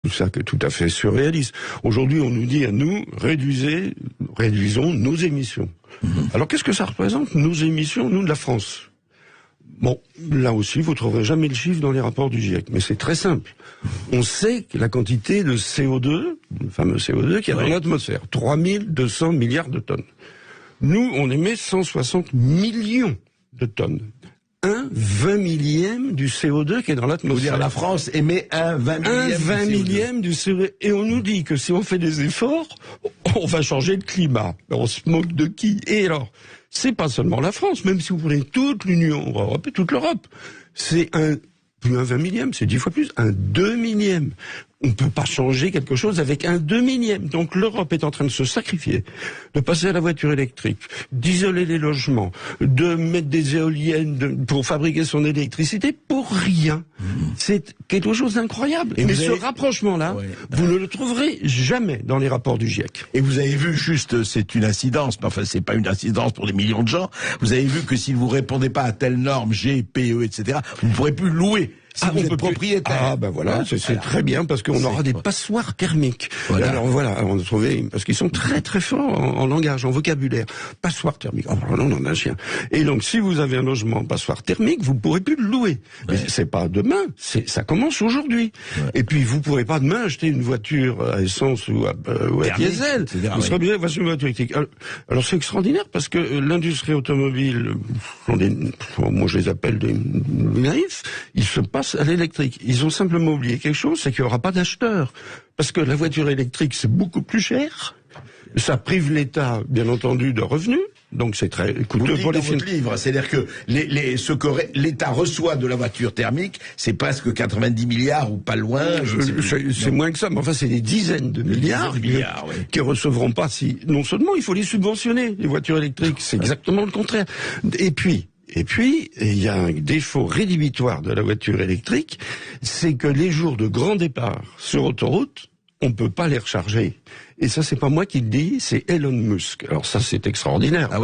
Tout ça qui est tout à fait surréaliste. Aujourd'hui, on nous dit à nous, réduisons nos émissions. Alors qu'est-ce que ça représente, nos émissions, nous de la France? Bon, là aussi, vous trouverez jamais le chiffre dans les rapports du GIEC, mais c'est très simple. On sait que la quantité de CO2, le fameux CO2 qui est dans l'atmosphère, 3200 milliards de tonnes. Nous, on émet 160 millions de tonnes. Un 20 millième du CO2 qui est dans l'atmosphère. Vous dire la France émet un 20 millième du CO2. Et on nous dit que si on fait des efforts, on va changer le climat. On se moque de qui? Et alors, c'est pas seulement la France, même si vous prenez toute l'Union Européenne, toute l'Europe, c'est plus un 20 millième, c'est 10 fois plus, un 2 millième. On ne peut pas changer quelque chose avec un 2 millième. Donc l'Europe est en train de se sacrifier, de passer à la voiture électrique, d'isoler les logements, de mettre des éoliennes pour fabriquer son électricité pour rien. C'est quelque chose d'incroyable. Mais ce rapprochement-là, vous ne le trouverez jamais dans les rapports du GIEC. Et vous avez vu, juste, c'est une incidence, mais enfin c'est pas une incidence pour des millions de gens, vous avez vu que si vous répondez pas à telle norme, G, PE, etc., vous ne pourrez plus louer. Si vous êtes propriétaire. Ah ben voilà, c'est très bien parce qu'on aura des passoires thermiques. Voilà. Alors voilà, on a trouvé parce qu'ils sont très très forts en langage, en vocabulaire. Passoire thermique. Oh non, on en a un chien. Et donc si vous avez un logement passoire thermique, vous pourrez plus le louer. Mais c'est pas demain, ça commence aujourd'hui. Et puis vous pourrez pas demain acheter une voiture à essence ou à diesel. Vous serez obligé d'avoir une voiture électrique. Alors c'est extraordinaire parce que l'industrie automobile, moi je les appelle des naïfs, ils se passent à l'électrique. Ils ont simplement oublié quelque chose, c'est qu'il n'y aura pas d'acheteurs. Parce que la voiture électrique, c'est beaucoup plus cher. Ça prive l'État, bien entendu, de revenus. Donc c'est très coûteux pour les livres. C'est-à-dire que ce que l'État reçoit de la voiture thermique, c'est presque 90 milliards ou pas loin. C'est moins que ça, mais enfin c'est des dizaines de milliards qui recevront pas si. Non seulement il faut les subventionner, les voitures électriques, c'est exactement le contraire. Et puis, il y a un défaut rédhibitoire de la voiture électrique, c'est que les jours de grand départ sur autoroute, on peut pas les recharger. Et ça, c'est pas moi qui le dis, c'est Elon Musk. Alors ça, c'est extraordinaire.